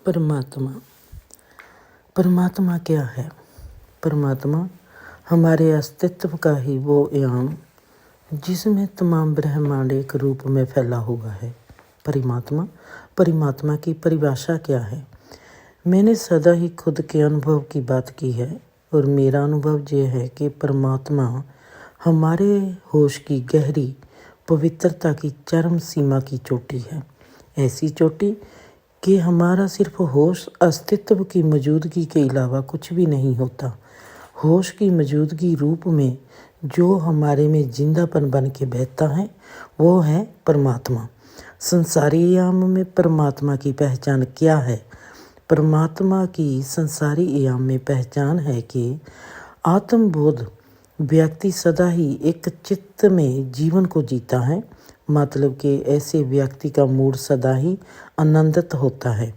परमात्मा। परमात्मा क्या है? परमात्मा हमारे अस्तित्व का ही वो आयाम जिसमें तमाम ब्रह्मांड एक रूप में फैला हुआ है। परमात्मा की परिभाषा क्या है? मैंने सदा ही खुद के अनुभव की बात की है और मेरा अनुभव ये है कि परमात्मा हमारे होश की गहरी पवित्रता की चरम सीमा की चोटी है। ऐसी चोटी कि हमारा सिर्फ होश अस्तित्व की मौजूदगी के अलावा कुछ भी नहीं होता। होश की मौजूदगी रूप में जो हमारे में जिंदापन बन के बहता है वो है परमात्मा। संसारी आयाम में परमात्मा की पहचान क्या है? परमात्मा की संसारी आयाम में पहचान है कि आत्मबोध व्यक्ति सदा ही एक चित्त में जीवन को जीता है। मतलब कि ऐसे व्यक्ति का मूड सदा ही आनंदित होता है।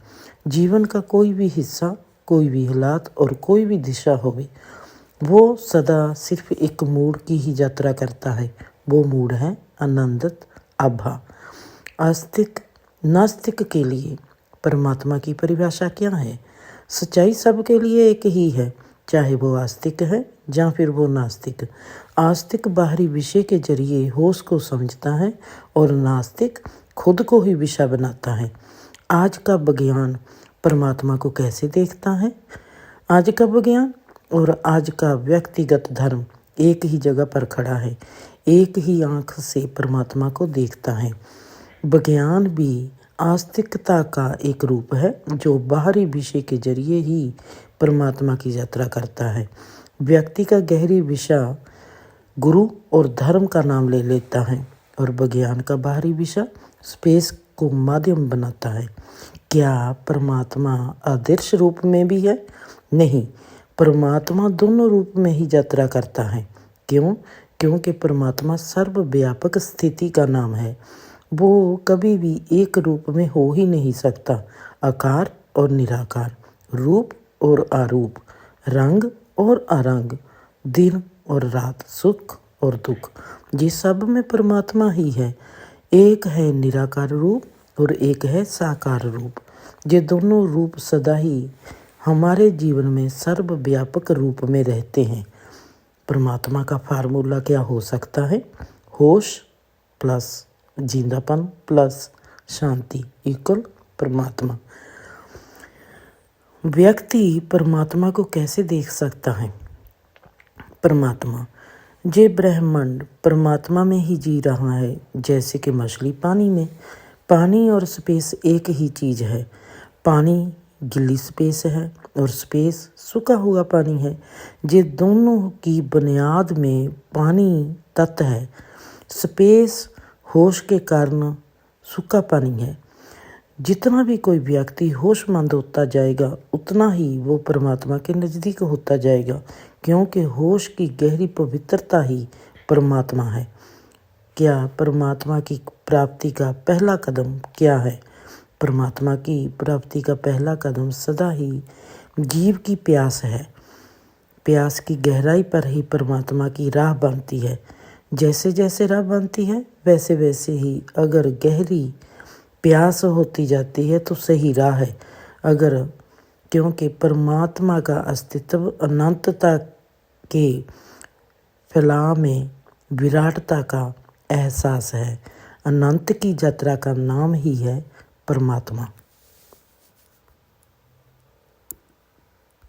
जीवन का कोई भी हिस्सा, कोई भी हालात और कोई भी दिशा होवे, वो सदा सिर्फ एक मूड की ही यात्रा करता है। वो मूड है आनंदित आभा। आस्तिक नास्तिक के लिए परमात्मा की परिभाषा क्या है? सच्चाई सबके लिए एक ही है, चाहे वो आस्तिक है या फिर वो नास्तिक। आस्तिक बाहरी विषय के जरिए होश को समझता है और नास्तिक खुद को ही विषय बनाता है। आज का विज्ञान परमात्मा को कैसे देखता है? आज का विज्ञान और आज का व्यक्तिगत धर्म एक ही जगह पर खड़ा है, एक ही आंख से परमात्मा को देखता है। विज्ञान भी आस्तिकता का एक रूप है जो बाहरी विषय के जरिए ही परमात्मा की यात्रा करता है। व्यक्ति का गहरी विषय गुरु और धर्म का नाम ले लेता है और विज्ञान का बाहरी विषय स्पेस को माध्यम बनाता है। क्या परमात्मा आदर्श रूप में भी है? नहीं, परमात्मा दोनों रूप में ही यात्रा करता है। क्यों? क्योंकि परमात्मा सर्वव्यापक स्थिति का नाम है। वो कभी भी एक रूप में हो ही नहीं सकता। आकार और निराकार, रूप और आरूप, रंग और अरंग, दिन और रात, सुख और दुख, ये सब में परमात्मा ही है। एक है निराकार रूप और एक है साकार रूप। ये दोनों रूप सदा ही हमारे जीवन में सर्वव्यापक रूप में रहते हैं। परमात्मा का फार्मूला क्या हो सकता है? होश प्लस जिंदापन प्लस शांति इक्वल परमात्मा। व्यक्ति परमात्मा को कैसे देख सकता है? परमात्मा जे ब्रह्मांड परमात्मा में ही जी रहा है, जैसे कि मछली पानी में। पानी और स्पेस एक ही चीज़ है। पानी गिल्ली स्पेस है और स्पेस सूखा हुआ पानी है। ये दोनों की बुनियाद में पानी तत्व है। स्पेस होश के कारण सूखा पानी है। जितना भी कोई व्यक्ति होशमंद होता जाएगा उतना ही वो परमात्मा के नज़दीक होता जाएगा, क्योंकि होश की गहरी पवित्रता ही परमात्मा है। क्या परमात्मा की प्राप्ति का पहला कदम क्या है? परमात्मा की प्राप्ति का पहला कदम सदा ही जीव की प्यास है। प्यास की गहराई पर ही परमात्मा की राह बनती है। जैसे जैसे राह बनती है वैसे वैसे ही अगर गहरी प्यास होती जाती है तो सही राह है। अगर क्योंकि परमात्मा का अस्तित्व अनंतता के फैलाव में विराटता का एहसास है। अनंत की यात्रा का नाम ही है परमात्मा।